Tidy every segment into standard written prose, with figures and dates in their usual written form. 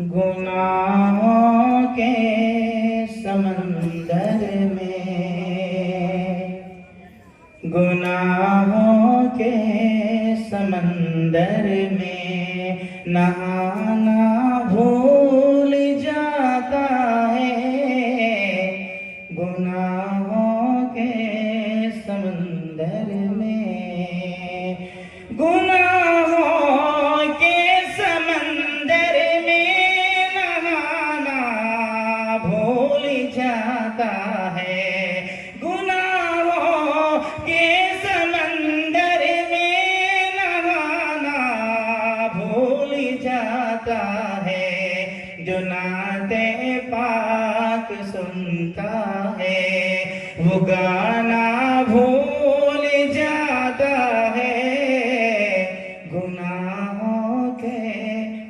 गुनाहों के समंदर में, गुनाहों के समंदर में नहाना भूल जाता है। गुनाहों के समंदर में, गुनाहों के समंदर में नहाना भूल जाता है। गुनाहों के समंदर में नहाना भूल जाता है। जो नाते पाक सुनता है वो गाना भूल जाता है। गुनाहों के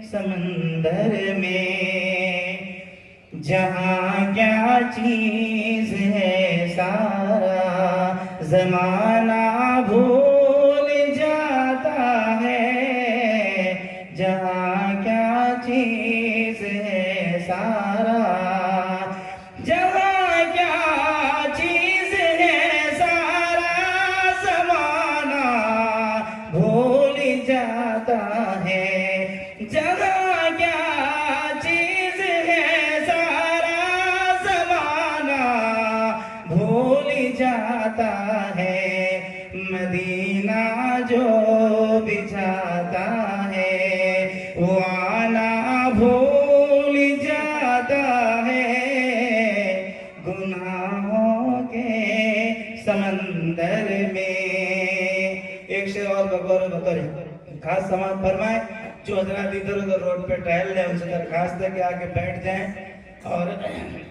समंदर में जहाँ क्या चीज है सारा जमाना भूल जाता है। जहाँ क्या चीज है सारा, जहाँ क्या चीज है सारा जमाना भूल जाता है। जहाँ क्या चीज है सारा जमाना भूल जाता है। मदीना जो बिछाता है वो आना भूल जाता है। गुनाहों के समंदर में एक शेर और बतौर खास समाज फरमाए। जो हजरात इधर उधर रोड पे टहल रहे उनसे दरखास्त है कि आके बैठ जाएं और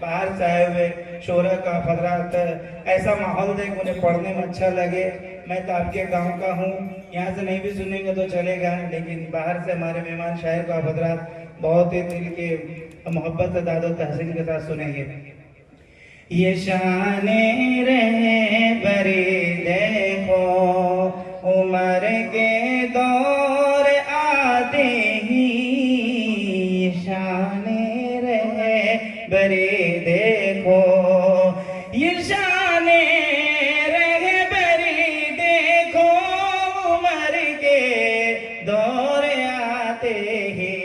बाहर से आए हुए शोरा का हजरात ऐसा माहौल दे कि उन्हें पढ़ने में अच्छा लगे। मैं तो आपके गांव का हूँ, यहाँ से नहीं भी सुनेंगे तो चलेगा, लेकिन बाहर से हमारे मेहमान शायर का हजरात बहुत ही दिल के मोहब्बत से दादो तहसीन के साथ सुनेंगे। ये शाने रहे बरी देखो उम्र के दौर आते ही। शाने रहे बरी देखो, ये शाने रहे बरी देखो उम्र के दौर आते ही।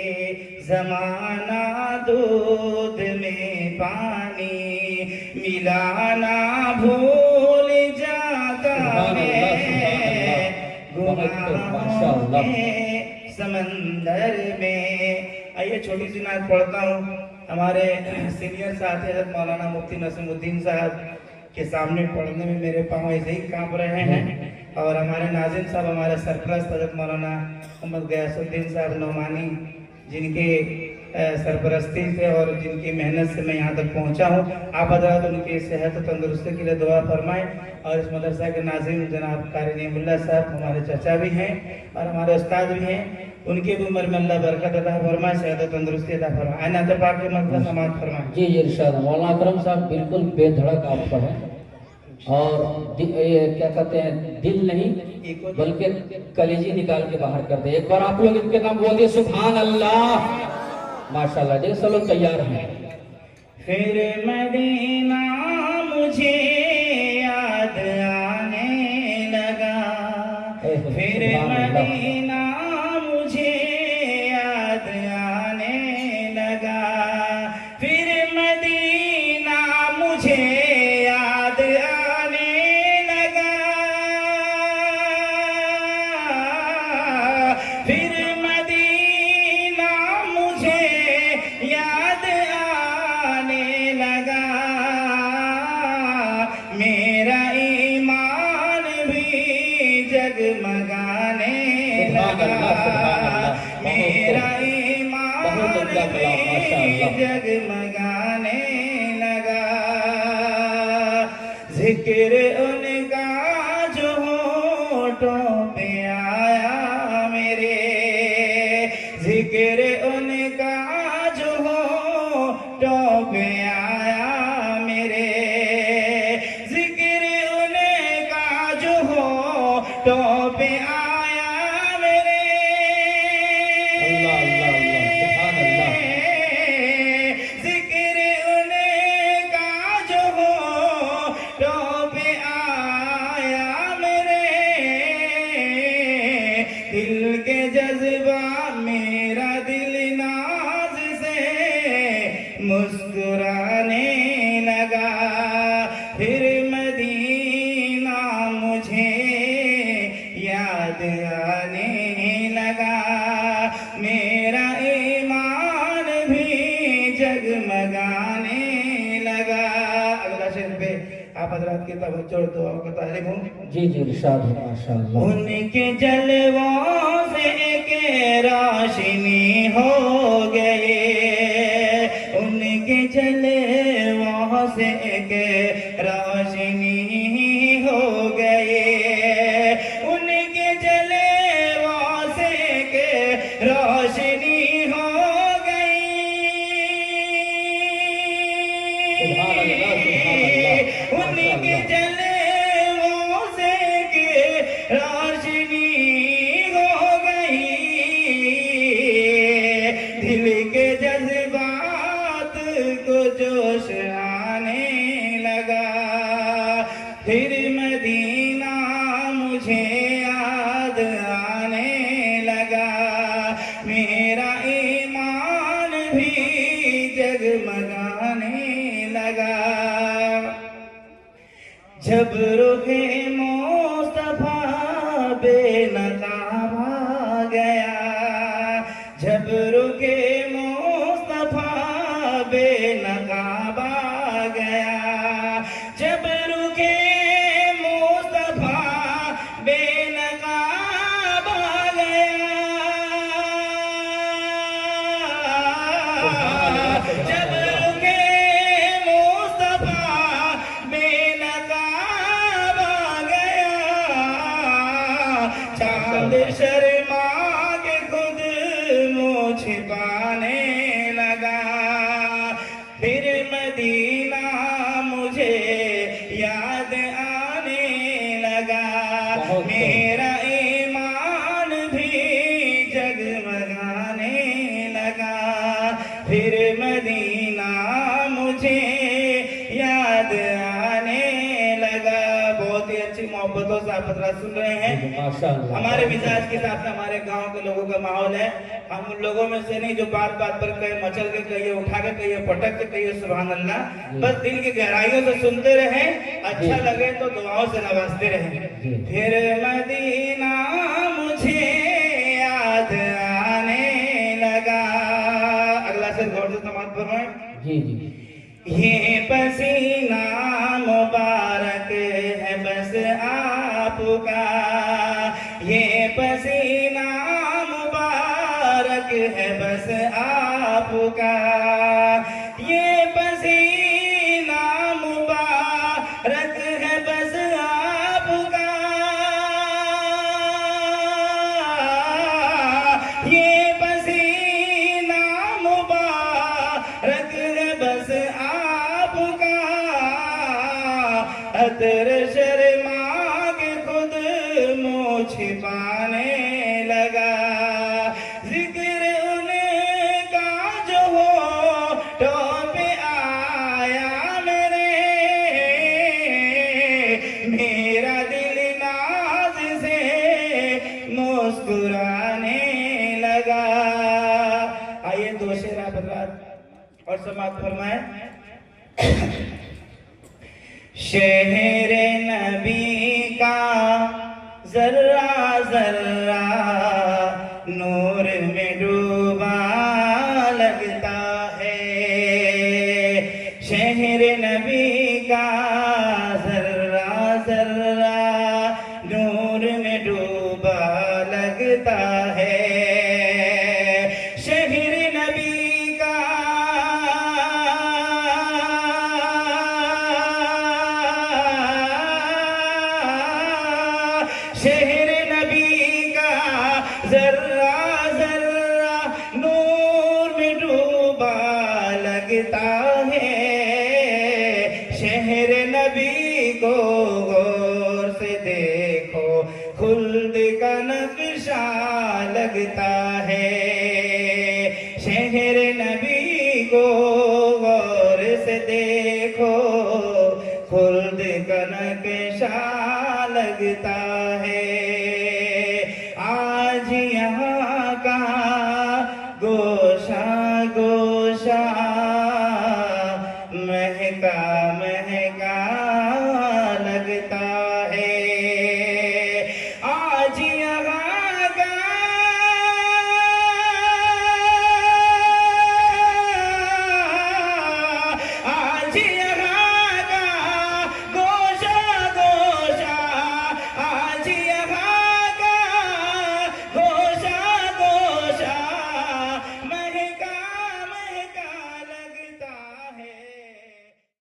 जमाना दूध में पानी मिलाना भूल जाता है। गुनाहों के समंदर में। आइए छोटी सी नात पढ़ता हूँ। हमारे सीनियर साथी हज़रत मौलाना मुफ्ती नसीमुद्दीन साहब के सामने पढ़ने में मेरे पाँव ऐसे ही कांप रहे हैं। और हमारे नाज़िम साहब, हमारे सरपरस्त हज़रत मौलाना मोहम्मद गयासुद्दीन साहब नौमानी, जिनके सरपरस्ती से और जिनकी मेहनत से मैं यहाँ तक पहुँचा हूँ। आप हज़रात उनकी सेहत और तंदुरुस्ती के लिए दुआ फरमाएं। और इस मदरसा के नाज़िम जनाब कारी नीमुल्लाह साहब हमारे चाचा भी हैं और हमारे उस्ताद भी हैं। उनकी भी उम्र में अल्लाह बरकत अता फरमाए, सेहत और तंदुरुस्ती अता फरमाए। आना तो पाक के मकसद समाप्त फरमाए। जी इरशाद। मौलाना करम साहब बिल्कुल बेधड़क आप पढ़ें और ये क्या कहते हैं, दिल नहीं बल्कि कलेजी निकाल के बाहर कर दे। एक बार आप लोग इनके नाम बोल दिए सुभान अल्लाह, माशाल्लाह। जैसे सब लोग तैयार हैं। फिर मदीना मुझे याद आने लगा, फिर मदीना मुझे याद आने लगा, फिर मदीना मुझे याद आने लगा, फिर मदीना मुझे याद आने लगा। मेरा ईमान भी जगमगाने लगा, मेरा ईमान भी जगमगाने लगा। जिक्र उनका जो होठों पे आया मेरे, जिक्र उनका जो होठों पे आया मेरे, जिक्र उनका जो होठों पे आया मेरे। अल्लाह अल्लाह अल्लाह सुभान अल्लाह। आप हजरात की तवज्जो और दुआ का तालिब हूँ। जी जी इरशाद हो माशाअल्लाह। उनके जलवों से के रोशनी हो गए, उनके जलवों से के रोशनी हो गए, उनके जलवों से के रोशनी हो गई। सुभान अल्लाह सुभान अल्लाह उनके माशाअल्लाह। जलवों से के रोशनी हो गई, दिल के जज्बात को जोश आने लगा, फिर मदीना मुझे याद आने लगा, मेरा ईमान भी जगमगाने लगा। जब रुखे मुस्तफा बेनकाब आ गया, जब रुखे मुस्तफा बेनकाब आ गया, जब रुखे मुस्तफा बेनकाब आ गया, जब रुखे मुस्तफा बेनकाब आ गया, चांद शर्मा के खुद मुँह छिपाने लगा, फिर मदीना मुझे याद आने लगा, मेरा ईमान भी जगमगाने लगा, फिर मदीना मुझे याद आने लगा। बहुत ही अच्छी मोहब्बतों से आप हजरात सुन रहे हैं। माशाअल्लाह। हमारे मिजाज के हिसाब से हमारे गांव के लोगों का माहौल है, हम उन लोगों में से नहीं जो बात बात पर कहे मचल के कहिए, उठा के कहिए, पटक के कहिए सुभान अल्लाह। बस दिल की गहराइयों से सुनते रहें, अच्छा लगे तो दुआओं से नवाजते रहें। फिर मदीना मुझे याद आने लगा। अगला से गौर से समाप्त फरमाएं। जी जी ये पसीना मुबारक है बस आपका, ये पसीना मुबारक है बस आपका, ये पसीना मुबारक है बस आपका, ये पसीना मुबारक है बस आपका, अतर शर्मा के खुद मुँह छिपाने लगा, जिक्र उनका जो हो तो पे आया मेरे, मेरा दिल नाज से मुस्कुराने लगा। आइए दो शेर आप हजरात और समाप्त फरमाए। शहर नबी का जर्रा जर्रा नूर में डूबा लगता है, शहर नबी का जर्रा जर्रा नूर में डूबा लगता है, शहर नबी का शहर नबी का जर्रा जर्रा नूर में डूबा लगता है, शहर नबी को गौर से देखो खुल्द का नक्शा लगता है, शहर नबी को गौर से देखो खुल्द का नक्शा लगता है। आज यहाँ का